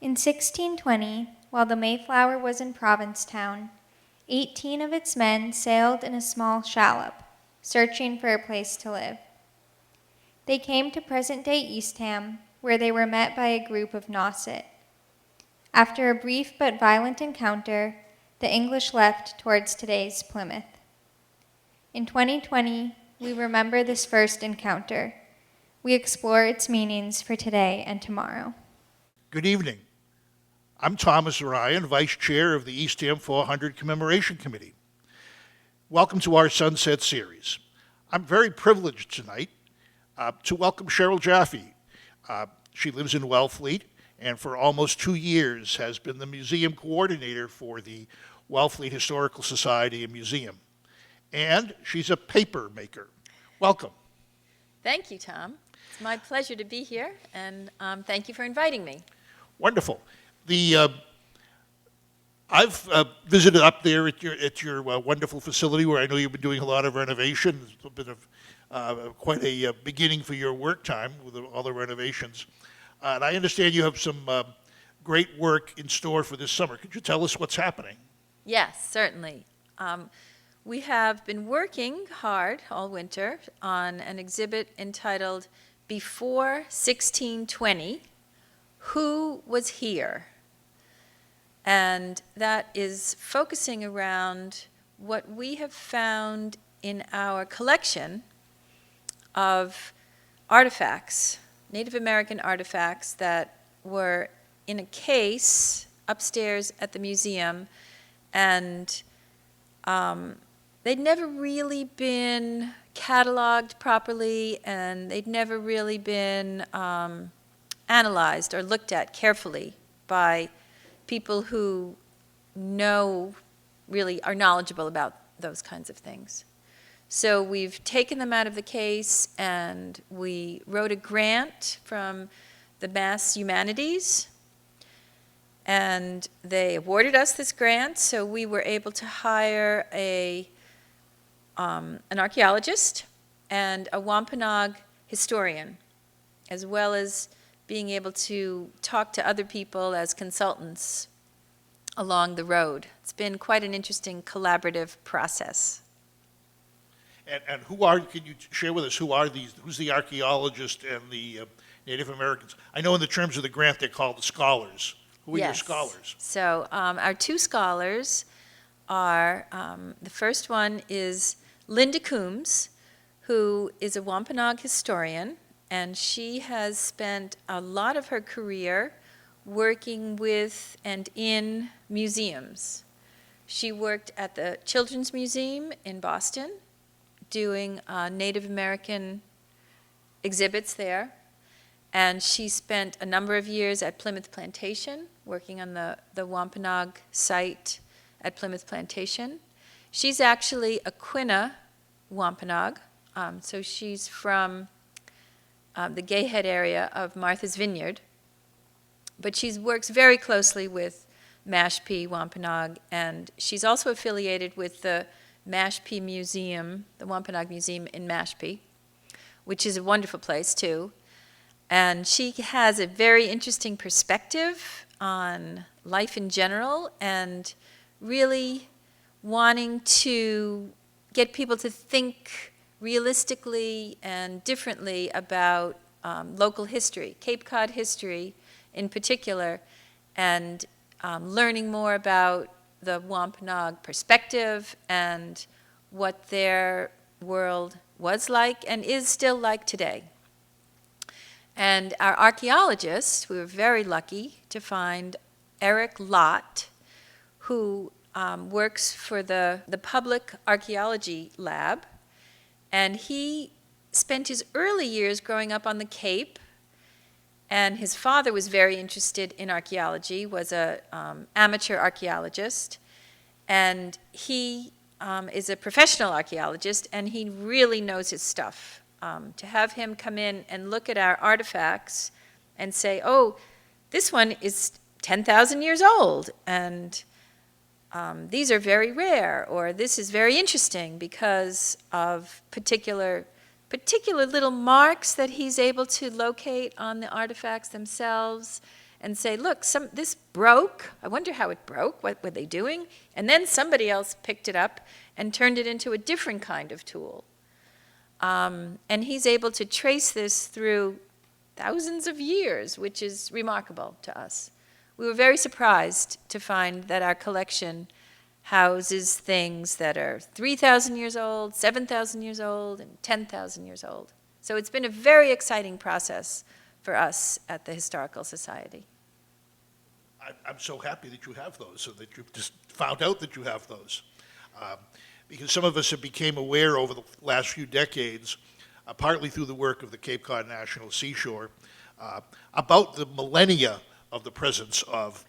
In 1620, while the Mayflower was in Provincetown, 18 of its men sailed in a small shallop, searching for a place to live. They came to present-day Eastham, where they were met by a group of Nauset. After a brief but violent encounter, the English left towards today's Plymouth. In 2020, we remember this first encounter. We explore its meanings for today and tomorrow. Good evening. I'm Thomas Ryan, Vice Chair of the Eastham 400 Commemoration Committee. Welcome to our Sunset Series. I'm very privileged tonight to welcome Sheryl Jaffe. She lives in Wellfleet and for almost 2 years has been the museum coordinator for the Wellfleet Historical Society and Museum. And she's a paper maker. Welcome. Thank you, Tom. It's my pleasure to be here, and thank you for inviting me. Wonderful. I've visited up there at your wonderful facility where I know you've been doing a lot of renovation. It's been quite a beginning for your work time with all the renovations. And I understand you have some great work in store for this summer. Could you tell us what's happening? Yes, certainly. We have been working hard all winter on an exhibit entitled Before 1620, Who Was Here? And that is focusing around what we have found in our collection of artifacts, Native American artifacts that were in a case upstairs at the museum, and they'd never really been cataloged properly, and they'd never really been analyzed or looked at carefully by people who really are knowledgeable about those kinds of things. So we've taken them out of the case, and we wrote a grant from the Mass Humanities, and they awarded us this grant, so we were able to hire an archaeologist and a Wampanoag historian, as well as being able to talk to other people as consultants along the road. It's been quite an interesting collaborative process. And can you share with us who's the archaeologist and the Native Americans? I know in the terms of the grant they're called the scholars. Who are your scholars? So our two scholars are, the first one is Linda Coombs, who is a Wampanoag historian, and she has spent a lot of her career working with and in museums. She worked at the Children's Museum in Boston, doing Native American exhibits there. And she spent a number of years at Plymouth Plantation, working on the Wampanoag site at Plymouth Plantation. She's actually a Quina Wampanoag, so she's from the Gayhead area of Martha's Vineyard. But she works very closely with Mashpee Wampanoag, and she's also affiliated with the Mashpee Museum, the Wampanoag Museum in Mashpee, which is a wonderful place too. And she has a very interesting perspective on life in general and really wanting to get people to think realistically and differently about local history, Cape Cod history in particular, and learning more about the Wampanoag perspective and what their world was like and is still like today. And our archaeologists, we were very lucky to find Eric Lott, who works for the Public Archaeology Lab, and he spent his early years growing up on the Cape, and his father was very interested in archaeology, was a amateur archaeologist, and he is a professional archaeologist, and he really knows his stuff. To have him come in and look at our artifacts and say, oh, this one is 10,000 years old, and these are very rare, or this is very interesting because of particular little marks that he's able to locate on the artifacts themselves, and say, look, this broke. I wonder how it broke. What were they doing? And then somebody else picked it up and turned it into a different kind of tool. And he's able to trace this through thousands of years, which is remarkable to us. We were very surprised to find that our collection houses things that are 3,000 years old, 7,000 years old, and 10,000 years old. So it's been a very exciting process for us at the Historical Society. I'm so happy that you have those, so that you've just found out that you have those. Because some of us have became aware over the last few decades, partly through the work of the Cape Cod National Seashore, about the millennia of the presence of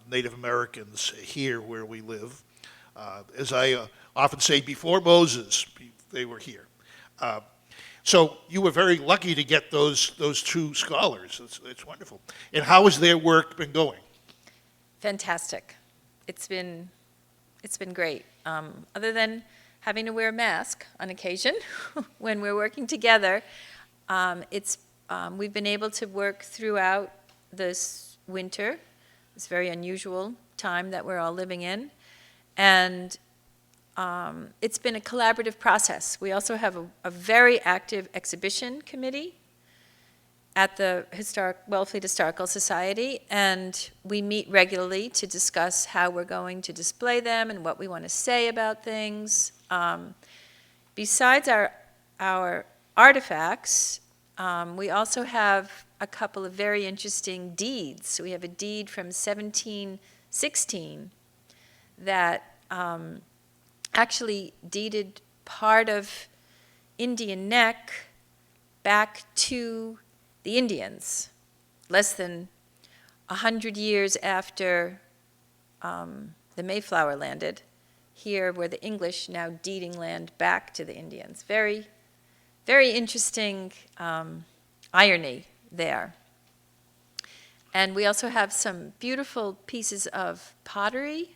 Native Americans here where we live. As I often say, before Moses, they were here. So you were very lucky to get those two scholars. It's wonderful. And how has their work been going? Fantastic. It's been great. Other than having to wear a mask on occasion when we're working together, we've been able to work throughout this winter. It's a very unusual time that we're all living in. And it's been a collaborative process. We also have a very active exhibition committee at the Wellfleet Historical Society, and we meet regularly to discuss how we're going to display them and what we want to say about things. Besides our artifacts, we also have a couple of very interesting deeds. We have a deed from 1716 that actually deeded part of Indian Neck back to the Indians, less than 100 years after the Mayflower landed. Here were the English now deeding land back to the Indians. Very, very interesting irony there. And we also have some beautiful pieces of pottery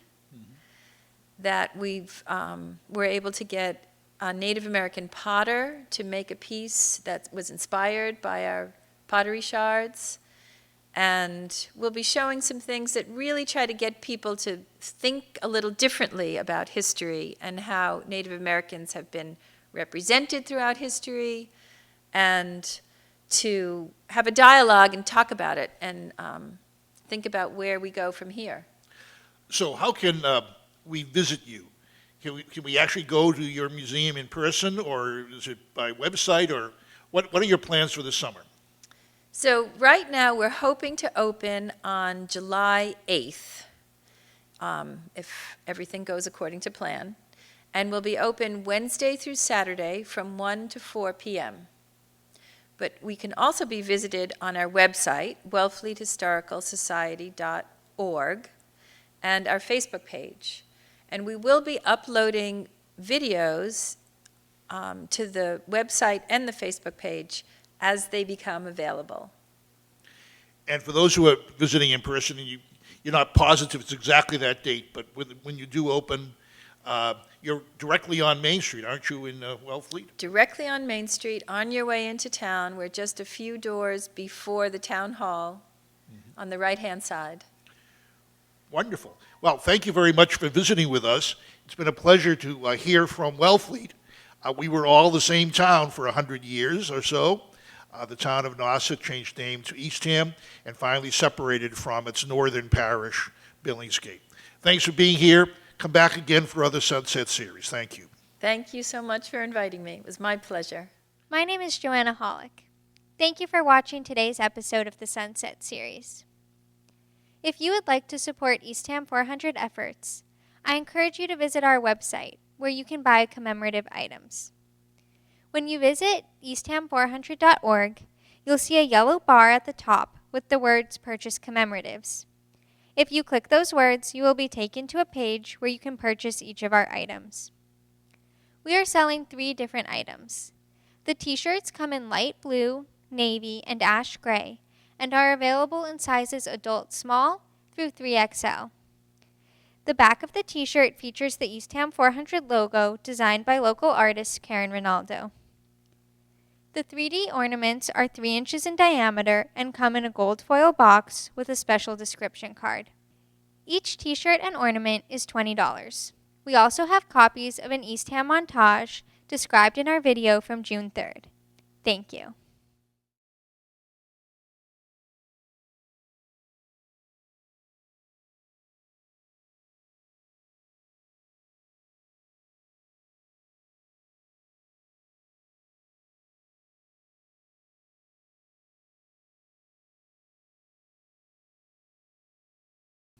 that we're able to get a Native American potter to make a piece that was inspired by our pottery shards. And we'll be showing some things that really try to get people to think a little differently about history and how Native Americans have been represented throughout history, and to have a dialogue and talk about it and think about where we go from here. So how can we visit you? Can we actually go to your museum in person, or is it by website, or what are your plans for this summer? So right now we're hoping to open on July 8th, if everything goes according to plan. And we'll be open Wednesday through Saturday from 1 to 4 p.m. But we can also be visited on our website, wellfleethistoricalsociety.org, and our Facebook page. And we will be uploading videos to the website and the Facebook page as they become available. And for those who are visiting in person, and you're not positive it's exactly that date, but when you do open, you're directly on Main Street, aren't you, in Wellfleet? Directly on Main Street, on your way into town. We're just a few doors before the town hall on the right-hand side. Wonderful. Well, thank you very much for visiting with us. It's been a pleasure to hear from Wellfleet. We were all the same town for 100 years or so. The town of Nauset changed name to Eastham and finally separated from its northern parish, Billingsgate. Thanks for being here. Come back again for other Sunset series. Thank you. Thank you so much for inviting me. It was my pleasure. My name is Joanna Hollick. Thank you for watching today's episode of the Sunset series. If you would like to support Eastham 400 efforts, I encourage you to visit our website, where you can buy commemorative items. When you visit eastham400.org, you'll see a yellow bar at the top with the words Purchase Commemoratives. If you click those words, you will be taken to a page where you can purchase each of our items. We are selling 3 different items. The t-shirts come in light blue, navy, and ash gray, and are available in sizes adult small through 3XL. The back of the t-shirt features the Eastham 400 logo designed by local artist Karen Ronaldo. The 3D ornaments are 3 inches in diameter and come in a gold foil box with a special description card. Each t-shirt and ornament is $20. We also have copies of an Eastham montage described in our video from June 3rd. Thank you.